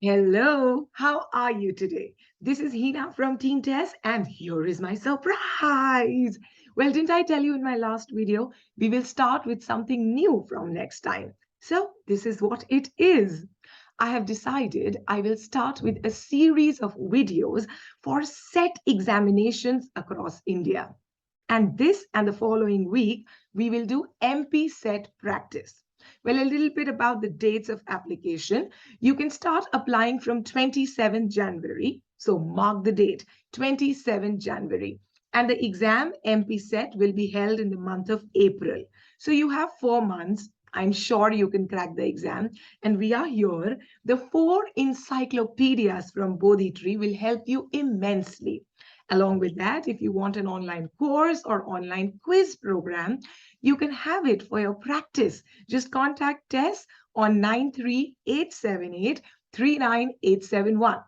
Hello, how are you today? This is Heena from Teen Test, and here is my surprise. Well, didn't I tell you in my last video? We will start with something new from next time. So, this is what it is. I have decided I will start with a series of videos for set examinations across India. And this and the following week, we will do MP set practice. Well, a little bit about the dates of application. You can start applying from 27 January. So mark the date, 27 January. And the exam MP set will be held in the month of April. So you have 4 months. I'm sure you can crack the exam. And we are here. The four encyclopedias from Bodhi Tree will help you immensely. Along with that, if you want an online course or online quiz program, you can have it for your practice. Just contact Tess on 93878 39871.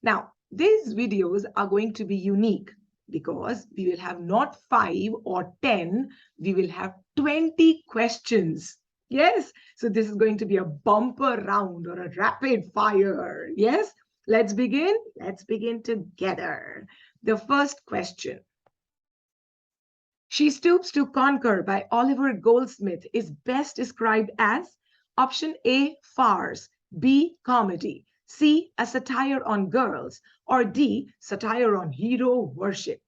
Now, these videos are going to be unique because we will have not 5 or 10, we will have 20 questions. Yes, so this is going to be a bumper round or a rapid fire. Yes, let's begin. Let's begin together. The first question. She Stoops to Conquer by Oliver Goldsmith is best described as option A, farce, B, comedy, C, a satire on girls, or D, satire on hero worship.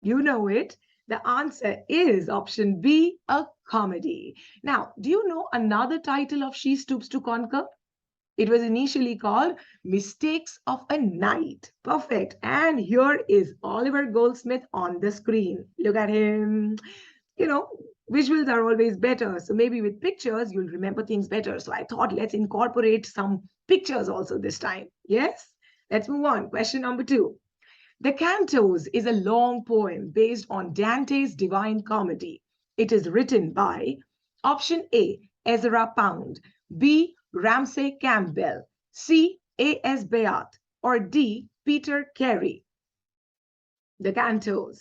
You know it. The answer is option B, a comedy. Now, do you know another title of She Stoops to Conquer? It was initially called Mistakes of a Night. Perfect. And here is Oliver Goldsmith on the screen. Look at him. You know, visuals are always better. So maybe with pictures, you'll remember things better. So I thought let's incorporate some pictures also this time. Yes? Let's move on. Question number 2. The Cantos is a long poem based on Dante's Divine Comedy. It is written by option A, Ezra Pound, B, Ramsay Campbell, C, A.S. Bayat, or D, Peter Carey. The Cantos.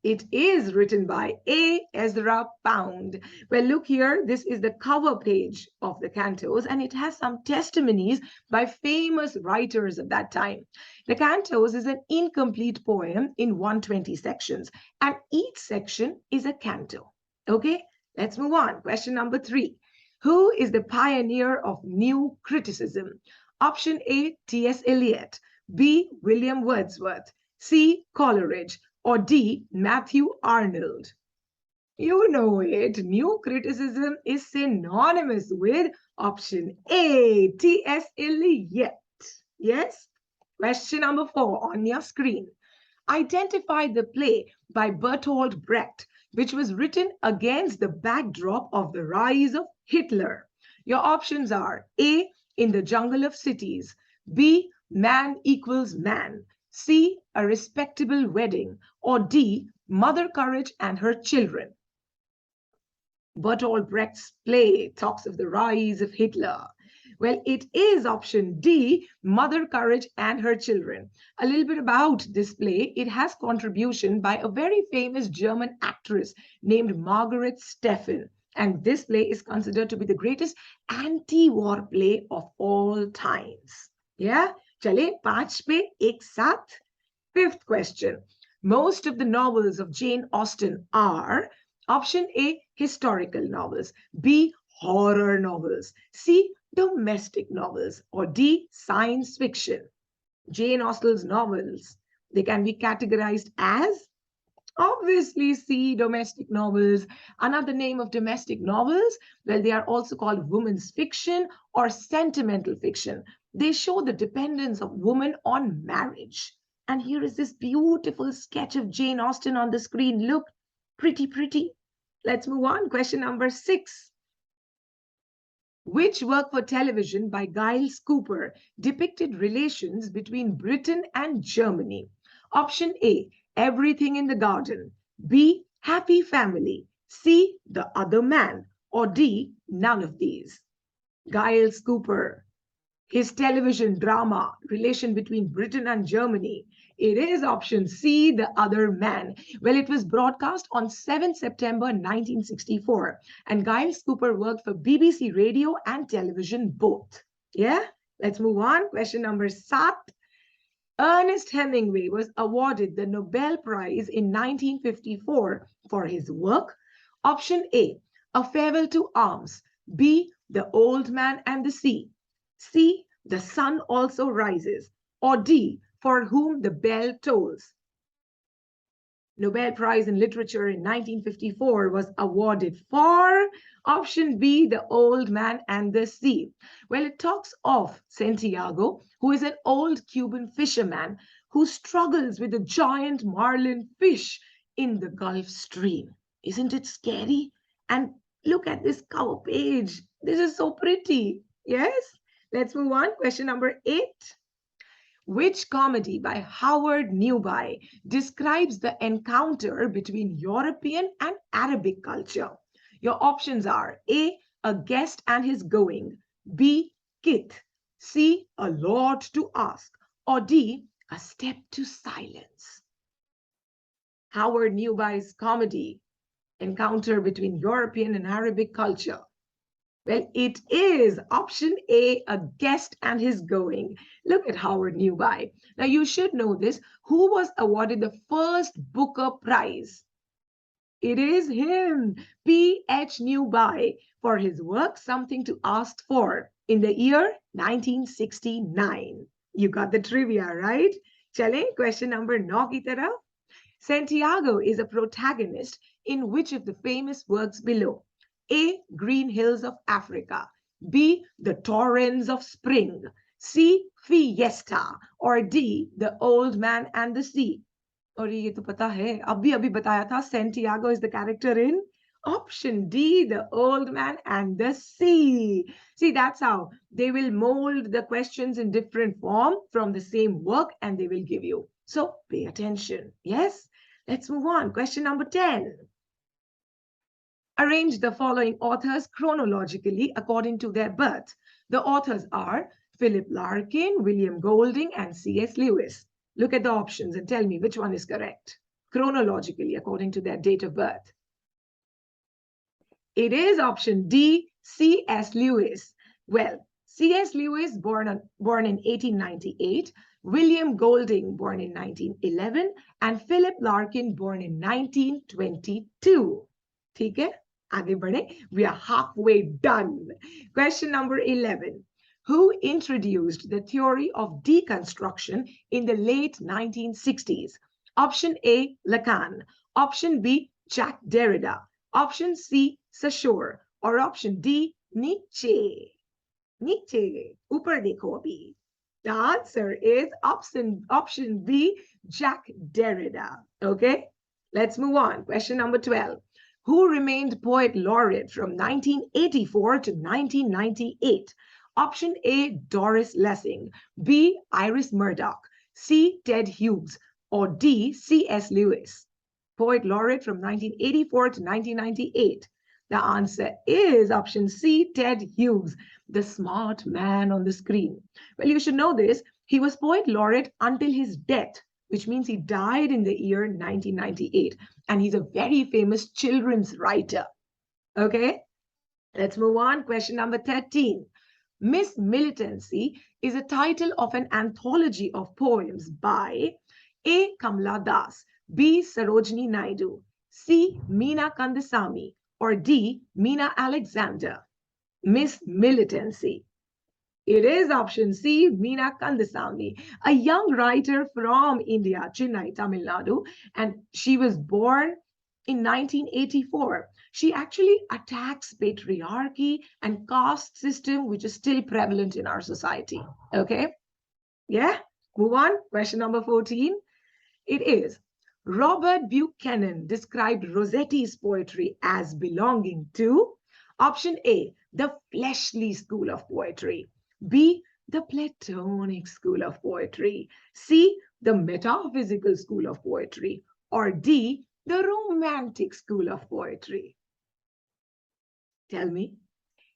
It is written by A. Ezra Pound. Well, look here. This is the cover page of the Cantos, and it has some testimonies by famous writers of that time. The Cantos is an incomplete poem in 120 sections, and each section is a canto. Okay, let's move on. Question number 3. Who is the pioneer of new criticism? Option A, T.S. Eliot, B, William Wordsworth, C, Coleridge, or D, Matthew Arnold. You know it. New criticism is synonymous with option A, T.S. Eliot. Yes? Question number 4 on your screen. Identify the play by Bertolt Brecht, which was written against the backdrop of the rise of Hitler. Your options are A, In the Jungle of Cities, B, Man Equals Man, C, A Respectable Wedding, or D, Mother Courage and Her Children. Bertolt Brecht's play talks of the rise of Hitler. Well, it is option D, Mother Courage and Her Children. A little bit about this play. It has contribution by a very famous German actress named Margaret Stephan. And this play is considered to be the greatest anti-war play of all times. Yeah? Chale, पांच पे एक साथ. Fifth question. Most of the novels of Jane Austen are option A, historical novels, B, horror novels, C, domestic novels, or D, science fiction. Jane Austen's novels, they can be categorized as obviously C, domestic novels. Another name of domestic novels, well, they are also called women's fiction or sentimental fiction. They show the dependence of women on marriage. And here is this beautiful sketch of Jane Austen on the screen. Look, pretty, pretty. Let's move on. Question number 6. Which work for television by Giles Cooper depicted relations between Britain and Germany? Option A, Everything in the Garden, B, Happy Family, C, The Other Man, or D, none of these. Giles Cooper, his television drama, relation between Britain and Germany. It is option C, The Other Man. Well, it was broadcast on 7 September 1964, and Giles Cooper worked for BBC Radio and television both. Yeah? Let's move on. Question number 7. Ernest Hemingway was awarded the Nobel Prize in 1954 for his work. Option A, A Farewell to Arms. B, The Old Man and the Sea. C, The Sun Also Rises. Or D, For Whom the Bell Tolls. Nobel Prize in Literature in 1954 was awarded for option B, The Old Man and the Sea. Well, it talks of Santiago, who is an old Cuban fisherman who struggles with a giant marlin fish in the Gulf Stream. Isn't it scary? And look at this cover page. This is so pretty. Yes? Let's move on. Question number 8. Which comedy by Howard Newby describes the encounter between European and Arabic culture? Your options are A, A Guest and His Going, B, Kith, C, A Lot to Ask, or D, A Step to Silence. Howard Newby's comedy, encounter between European and Arabic culture. Well, it is option A, A Guest and His Going. Look at Howard Newby. Now, you should know this. Who was awarded the first Booker Prize? It is him, P.H. Newby, for his work Something to Ask For in the year 1969. You got the trivia, right? Chale, question number 9 ki taraf. Santiago is a protagonist in which of the famous works below? A. Green Hills of Africa. B. The Torrents of Spring. C. Fiesta. Or D. The Old Man and the Sea. और ये तो पता है अभी बताया था Santiago is the character in option D, The Old Man and the Sea. See, that's how they will mold the questions in different form from the same work and they will give you. So pay attention. Yes? Let's move on. Question number 10. Arrange the following authors chronologically according to their birth. The authors are Philip Larkin, William Golding, and C.S. Lewis. Look at the options and tell me which one is correct. Chronologically, according to their date of birth. It is option D, C.S. Lewis. Well, C.S. Lewis, born in 1898, William Golding, born in 1911, and Philip Larkin, born in 1922. Okay? We are halfway done. Question number 11. Who introduced the theory of deconstruction in the late 1960s? Option A, Lacan. Option B, Jacques Derrida. Option C, Saussure. Or option D, Nietzsche. Nietzsche. Upar dekho abhi. The answer is option B, Jacques Derrida. Okay? Let's move on. Question number 12. Who remained Poet Laureate from 1984 to 1998? Option A, Doris Lessing. B, Iris Murdoch. C, Ted Hughes. Or D, C.S. Lewis. Poet Laureate from 1984 to 1998. The answer is option C, Ted Hughes, the smart man on the screen. Well, you should know this. He was Poet Laureate until his death, which means he died in the year 1998. And he's a very famous children's writer. Okay, let's move on. Question number 13. Miss Militancy is a title of an anthology of poems by A. Kamala Das, B. Sarojini Naidu, C. Meena Kandasamy, or D. Meena Alexander. Miss Militancy. It is option C, Meena Kandasamy, a young writer from India, Chennai, Tamil Nadu, and she was born in 1984. She actually attacks patriarchy and caste system, which is still prevalent in our society. Okay? Yeah? Move on. Question number 14. It is Robert Buchanan described Rossetti's poetry as belonging to option A, the fleshly school of poetry. B, the Platonic school of poetry. C, the metaphysical school of poetry. Or D, the romantic school of poetry. Tell me.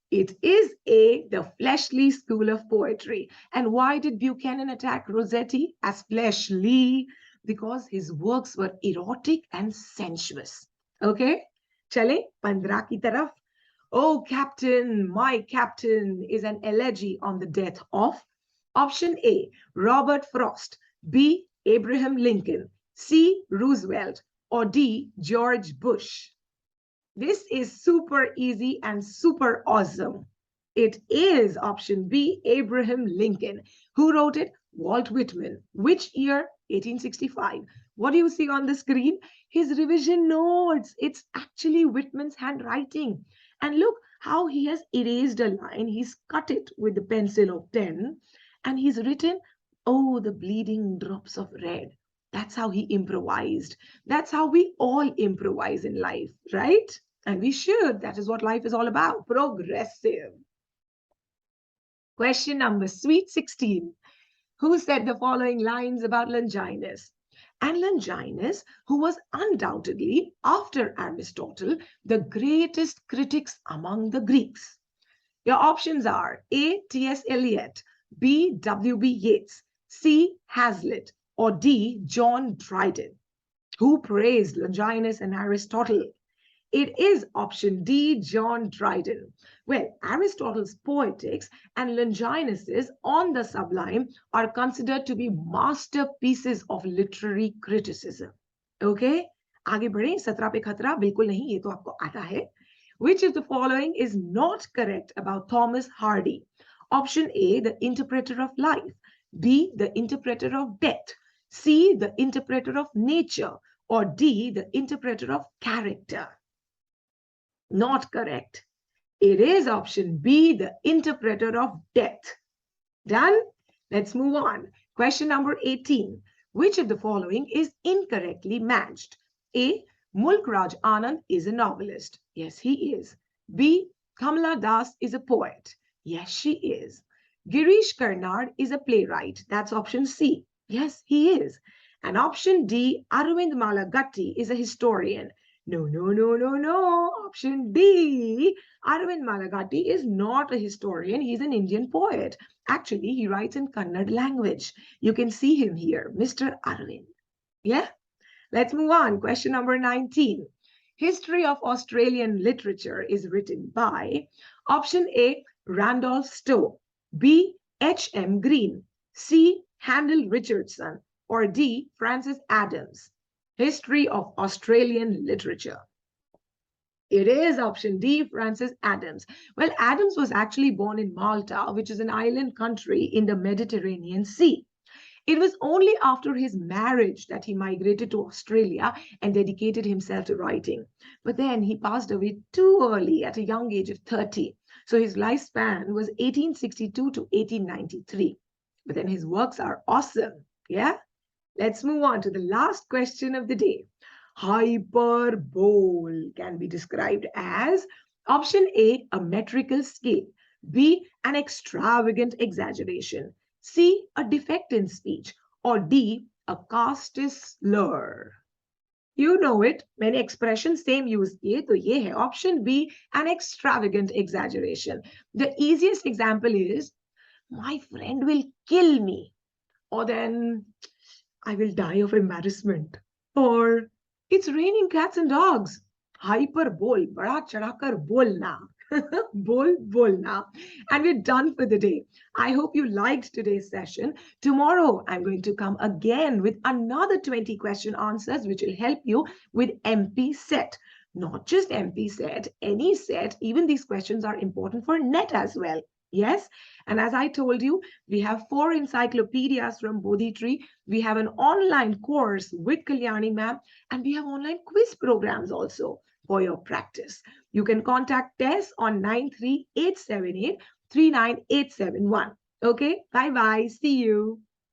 It is A, the fleshly school of poetry. And why did Buchanan attack Rossetti as fleshly? Because his works were erotic and sensuous. Okay? Chale, 15 ki taraf. Oh, Captain, my Captain is an elegy on the death of option A, Robert Frost, B, Abraham Lincoln, C, Roosevelt, or D, George Bush. This is super easy and super awesome. It is option B, Abraham Lincoln. Who wrote it? Walt Whitman. Which year? 1865. What do you see on the screen? His revision notes. It's actually Whitman's handwriting. And look how he has erased a line. He's cut it with the pencil of 10 and he's written, oh, the bleeding drops of red. That's how he improvised. That's how we all improvise in life, right? And we should. That is what life is all about. Progressive. Question number sweet 16. Who said the following lines about Longinus? And Longinus, who was undoubtedly, after Aristotle, the greatest critics among the Greeks. Your options are A. T.S. Eliot, B. W.B. Yeats, C. Hazlitt, or D. John Dryden. Who praised Longinus and Aristotle? It is option D, John Dryden. Well, Aristotle's Poetics and Longinus's On the Sublime are considered to be masterpieces of literary criticism. Okay? आगे बढ़े 17 पे खतरा बिल्कुल नहीं ये तो आपको आता है. Which of the following is not correct about Thomas Hardy? Option A, the interpreter of life. B, the interpreter of death. C, the interpreter of nature. Or D, the interpreter of character. Not correct. It is option B, the interpreter of death. Done? Let's move on. Question number 18. Which of the following is incorrectly matched? A. Mulk Raj Anand is a novelist. Yes, he is. B. Kamala Das is a poet. Yes, she is. Girish Karnad is a playwright. That's option C. Yes, he is. And option D, Arvind Malagatti is a historian. No, no, no, no, no. Option D, Arvind Malagatti is not a historian. He's an Indian poet. Actually, he writes in Kannada language. You can see him here, Mr. Arvind. Yeah? Let's move on. Question number 19. History of Australian literature is written by option A, Randolph Stowe, B, H.M. Green, C, Handel Richardson, or D, Francis Adams. History of Australian literature. It is option D, Francis Adams. Well, Adams was actually born in Malta, which is an island country in the Mediterranean Sea. It was only after his marriage that he migrated to Australia and dedicated himself to writing. But then he passed away too early at a young age of 30. So his lifespan was 1862 to 1893. But then his works are awesome. Yeah? Let's move on to the last question of the day. Hyperbole can be described as option A, a metrical scale, B, an extravagant exaggeration, C, a defect in speech, or D, a caste slur. You know it. Many expressions same use किए तो ये है option B, an extravagant exaggeration. The easiest example is my friend will kill me, or then I will die of embarrassment, or it's raining cats and dogs. Hyperbole, बड़ा चढ़ाकर बोलना. bolna. And we're done for the day. I hope you liked today's session. Tomorrow, I'm going to come again with another 20 question answers, which will help you with MP set. Not just MP set, any set. Even these questions are important for net as well. Yes. And as I told you, we have 4 encyclopedias from Bodhi Tree. We have an online course with Kalyani ma'am, and we have online quiz programs also for your practice. You can contact Tess on 93878 39871. Okay, bye-bye. See you.